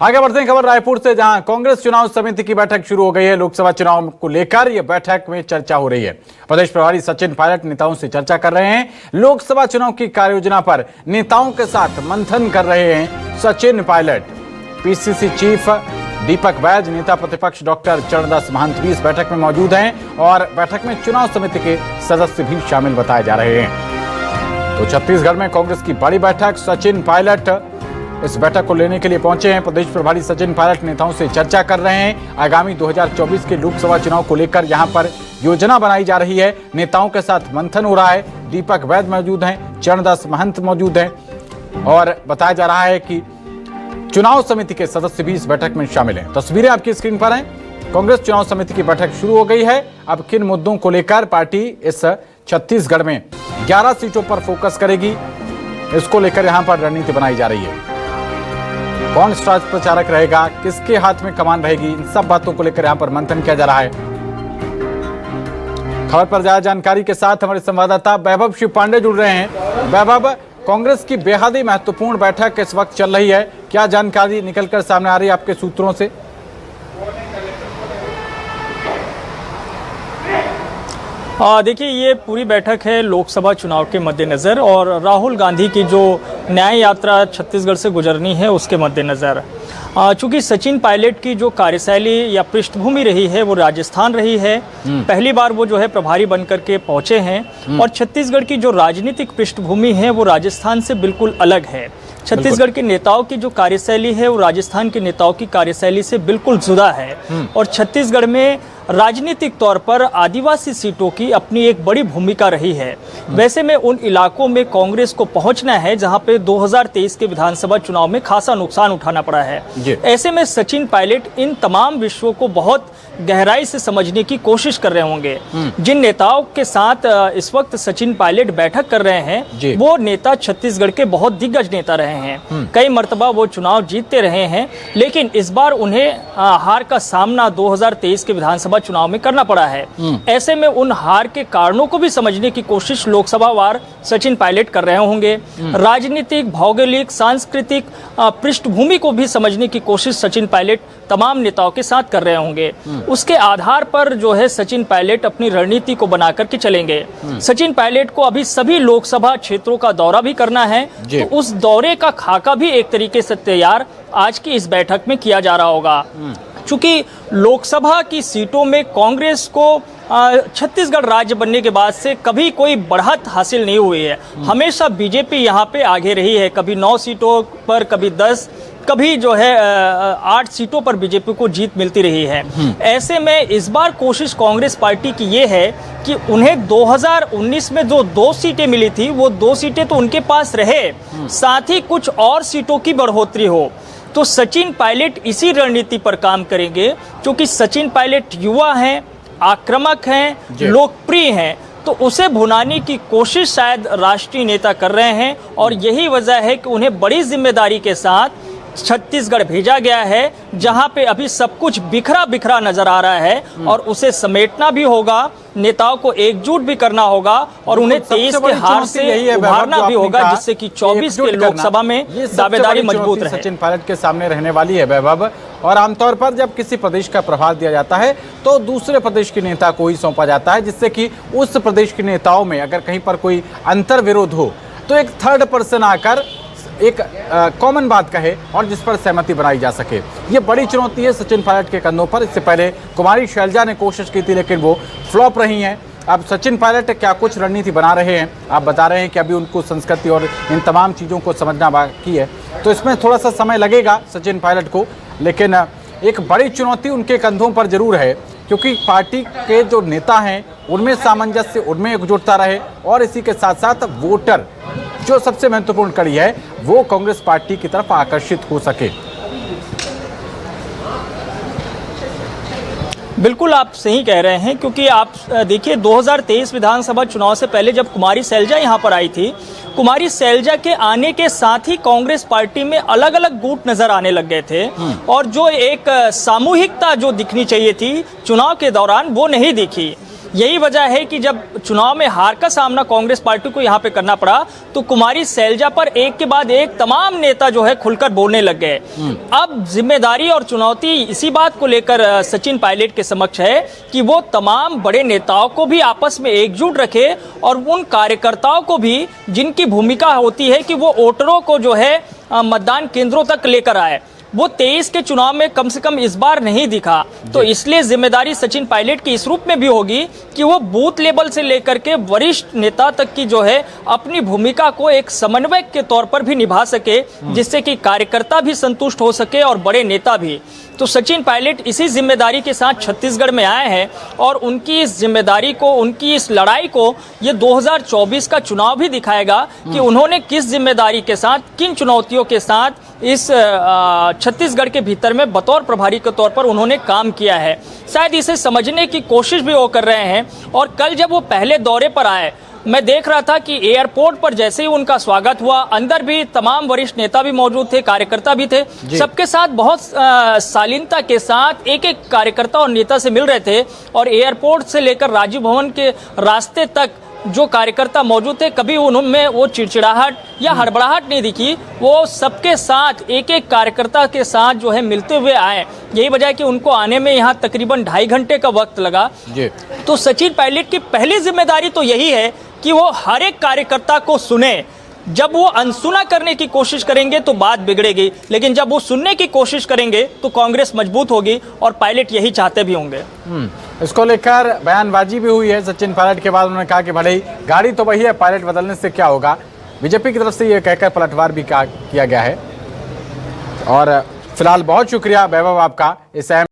आगे बढ़ते हैं खबर रायपुर से, जहां कांग्रेस चुनाव समिति की बैठक शुरू हो गई है। लोकसभा चुनाव को लेकर यह बैठक में चर्चा हो रही है। प्रदेश प्रभारी सचिन पायलट नेताओं से चर्चा कर रहे हैं। लोकसभा चुनाव की कार्ययोजना पर नेताओं के साथ मंथन कर रहे हैं सचिन पायलट। पीसीसी चीफ दीपक वैद, नेता प्रतिपक्ष डॉक्टर चरणदास महंत भी इस बैठक में मौजूद हैं और बैठक में चुनाव समिति के सदस्य भी शामिल बताए जा रहे हैं। तो छत्तीसगढ़ में कांग्रेस की बड़ी बैठक, सचिन पायलट इस बैठक को लेने के लिए पहुंचे हैं। प्रदेश प्रभारी सचिन पायलट नेताओं से चर्चा कर रहे हैं। आगामी 2024 के लोकसभा चुनाव को लेकर यहां पर योजना बनाई जा रही है। नेताओं के साथ मंथन हो रहा है। दीपक वैद मौजूद हैं, चरणदास महंत मौजूद हैं और बताया जा रहा है कि चुनाव समिति के सदस्य भी इस बैठक में शामिल हैं। तस्वीरें आपकी स्क्रीन पर हैं। कांग्रेस चुनाव समिति की बैठक शुरू हो गई है। अब किन मुद्दों को लेकर पार्टी इस छत्तीसगढ़ में 11 सीटों पर फोकस करेगी, इसको लेकर यहां पर रणनीति बनाई जा रही है। कौन स्टार प्रचारक रहेगा, किसके हाथ में कमान रहेगी, इन सब बातों को लेकर यहां पर मंथन किया जा रहा है। खबर पर ज्यादा जानकारी के साथ हमारे संवाददाता वैभव शिव पांडे जुड़ रहे हैं। वैभव, कांग्रेस की बेहद ही महत्वपूर्ण बैठक इस वक्त चल रही है, क्या जानकारी निकलकर सामने आ रही है आपके सूत्रों से? देखिए, ये पूरी बैठक है लोकसभा चुनाव के मद्देनज़र और राहुल गांधी की जो न्याय यात्रा छत्तीसगढ़ से गुजरनी है उसके मद्देनज़र। चूंकि सचिन पायलट की जो कार्यशैली या पृष्ठभूमि रही है वो राजस्थान रही है। पहली बार वो जो है प्रभारी बनकर के पहुंचे हैं और छत्तीसगढ़ की जो राजनीतिक पृष्ठभूमि है वो राजस्थान से बिल्कुल अलग है। छत्तीसगढ़ के नेताओं की जो कार्यशैली है वो राजस्थान के नेताओं की कार्यशैली से बिल्कुल जुदा है और छत्तीसगढ़ में राजनीतिक तौर पर आदिवासी सीटों की अपनी एक बड़ी भूमिका रही है। वैसे में उन इलाकों में कांग्रेस को पहुंचना है जहां पे 2023 के विधानसभा चुनाव में खासा नुकसान उठाना पड़ा है। ऐसे में सचिन पायलट इन तमाम विषयों को बहुत गहराई से समझने की कोशिश कर रहे होंगे। जिन नेताओं के साथ इस वक्त सचिन पायलट बैठक कर रहे हैं वो नेता छत्तीसगढ़ के बहुत दिग्गज नेता रहे हैं। कई मर्तबा वो चुनाव जीतते रहे हैं, लेकिन इस बार उन्हें हार का सामना 2023 के विधानसभा चुनाव में करना पड़ा है। ऐसे में उन हार के कारणों को भी समझने की कोशिश लोकसभा वार सचिन पायलट कर रहे होंगे। राजनीतिक, भौगोलिक, सांस्कृतिक पृष्ठभूमि को भी समझने की कोशिश सचिन पायलट तमाम नेताओं के साथ कर रहे होंगे। उसके आधार पर जो है सचिन पायलट अपनी रणनीति को बना करके चलेंगे। सचिन पायलट को अभी सभी लोकसभा क्षेत्रों का दौरा भी करना है, तो उस दौरे का खाका भी एक तरीके से तैयार आज की इस बैठक में किया जा रहा होगा। चूंकि लोकसभा की सीटों में कांग्रेस को छत्तीसगढ़ राज्य बनने के बाद से कभी कोई बढ़त हासिल नहीं हुई है। हमेशा बीजेपी यहाँ पे आगे रही है, कभी 9 सीटों पर, कभी 10, कभी जो है 8 सीटों पर बीजेपी को जीत मिलती रही है। ऐसे में इस बार कोशिश कांग्रेस पार्टी की ये है कि उन्हें 2019 में जो 2 सीटें मिली थी वो 2 सीटें तो उनके पास रहे, साथ ही कुछ और सीटों की बढ़ोतरी हो। तो सचिन पायलट इसी रणनीति पर काम करेंगे, क्योंकि सचिन पायलट युवा हैं, आक्रामक हैं, लोकप्रिय हैं, तो उसे भुनाने की कोशिश शायद राष्ट्रीय नेता कर रहे हैं और यही वजह है कि उन्हें बड़ी जिम्मेदारी के साथ छत्तीसगढ़ भेजा गया है, जहां पे अभी सब कुछ बिखरा बिखरा नजर आ रहा है और उसे समेटना भी होगा, नेताओं को एकजुट भी करना होगा और उन्हें 23 के हार से उभारना भी होगा, जिससे कि 24 के लोकसभा में दावेदारी मजबूत रहे। सचिन पायलट के सामने रहने वाली है वैभव। और आमतौर पर जब किसी प्रदेश का प्रभार दिया जाता है तो दूसरे प्रदेश के नेता को ही सौंपा जाता है, जिससे कि उस प्रदेश के नेताओं में अगर कहीं पर कोई अंतर विरोध हो तो एक थर्ड पर्सन आकर एक कॉमन बात कहे और जिस पर सहमति बनाई जा सके। ये बड़ी चुनौती है सचिन पायलट के कंधों पर। इससे पहले कुमारी शैलजा ने कोशिश की थी, लेकिन वो फ्लॉप रही हैं। अब सचिन पायलट क्या कुछ रणनीति बना रहे हैं? आप बता रहे हैं कि अभी उनको संस्कृति और इन तमाम चीज़ों को समझना बाकी है, तो इसमें थोड़ा सा समय लगेगा सचिन पायलट को, लेकिन एक बड़ी चुनौती उनके कंधों पर जरूर है, क्योंकि पार्टी के जो नेता हैं उनमें सामंजस्य, उनमें एकजुटता रहे और इसी के साथ साथ वोटर, जो सबसे महत्वपूर्ण कड़ी है, वो कांग्रेस पार्टी की तरफ आकर्षित हो सके। बिल्कुल आप सही कह रहे हैं, क्योंकि आप देखिए 2023 विधानसभा चुनाव से पहले जब कुमारी शैलजा यहाँ पर आई थी, कुमारी शैलजा के आने के साथ ही कांग्रेस पार्टी में अलग अलग गुट नजर आने लग गए थे और जो एक सामूहिकता जो दिखनी चाहिए थी चुनाव के दौरान वो नहीं दिखी। यही वजह है कि जब चुनाव में हार का सामना कांग्रेस पार्टी को यहाँ पे करना पड़ा तो कुमारी शैलजा पर एक के बाद एक तमाम नेता जो है खुलकर बोलने लग गए। अब जिम्मेदारी और चुनौती इसी बात को लेकर सचिन पायलट के समक्ष है कि वो तमाम बड़े नेताओं को भी आपस में एकजुट रखे और उन कार्यकर्ताओं को भी जिनकी भूमिका होती है कि वो वोटरों को जो है मतदान केंद्रों तक लेकर आए। वो 23 के चुनाव में कम से कम इस बार नहीं दिखा, तो इसलिए जिम्मेदारी सचिन पायलट की इस रूप में भी होगी कि वो बूथ लेवल से लेकर के वरिष्ठ नेता तक की जो है अपनी भूमिका को एक समन्वयक के तौर पर भी निभा सके, जिससे कि कार्यकर्ता भी संतुष्ट हो सके और बड़े नेता भी। तो सचिन पायलट इसी जिम्मेदारी के साथ छत्तीसगढ़ में आए हैं और उनकी इस जिम्मेदारी को, उनकी इस लड़ाई को ये 2024 का चुनाव भी दिखाएगा कि उन्होंने किस जिम्मेदारी के साथ, किन चुनौतियों के साथ इस छत्तीसगढ़ के भीतर में बतौर प्रभारी के तौर पर उन्होंने काम किया है। शायद इसे समझने की कोशिश भी वो कर रहे हैं। और कल जब वो पहले दौरे पर आए, मैं देख रहा था कि एयरपोर्ट पर जैसे ही उनका स्वागत हुआ, अंदर भी तमाम वरिष्ठ नेता भी मौजूद थे, कार्यकर्ता भी थे, सबके साथ बहुत शालीनता के साथ एक एक कार्यकर्ता और नेता से मिल रहे थे। और एयरपोर्ट से लेकर राजीव भवन के रास्ते तक जो कार्यकर्ता मौजूद थे, कभी उनमें वो चिड़चिड़ाहट या हड़बड़ाहट नहीं दिखी। वो सबके साथ, एक एक कार्यकर्ता के साथ जो है मिलते हुए आए। यही वजह है कि उनको आने में यहाँ तकरीबन 2.5 घंटे का वक्त लगा। तो सचिन पायलट की पहली जिम्मेदारी तो यही है कि वो हर एक कार्यकर्ता को सुने। जब वो अनसुना करने की कोशिश करेंगे तो बात बिगड़ेगी, लेकिन जब वो सुनने की कोशिश करेंगे तो कांग्रेस मजबूत होगी और पायलट यही चाहते भी होंगे। इसको लेकर बयानबाजी भी हुई है सचिन पायलट के बाद। उन्होंने कहा कि भले ही गाड़ी तो वही है, पायलट बदलने से क्या होगा। बीजेपी की तरफ से यह कहकर पलटवार भी किया गया है। और फिलहाल बहुत शुक्रिया वैभव आपका इस अहम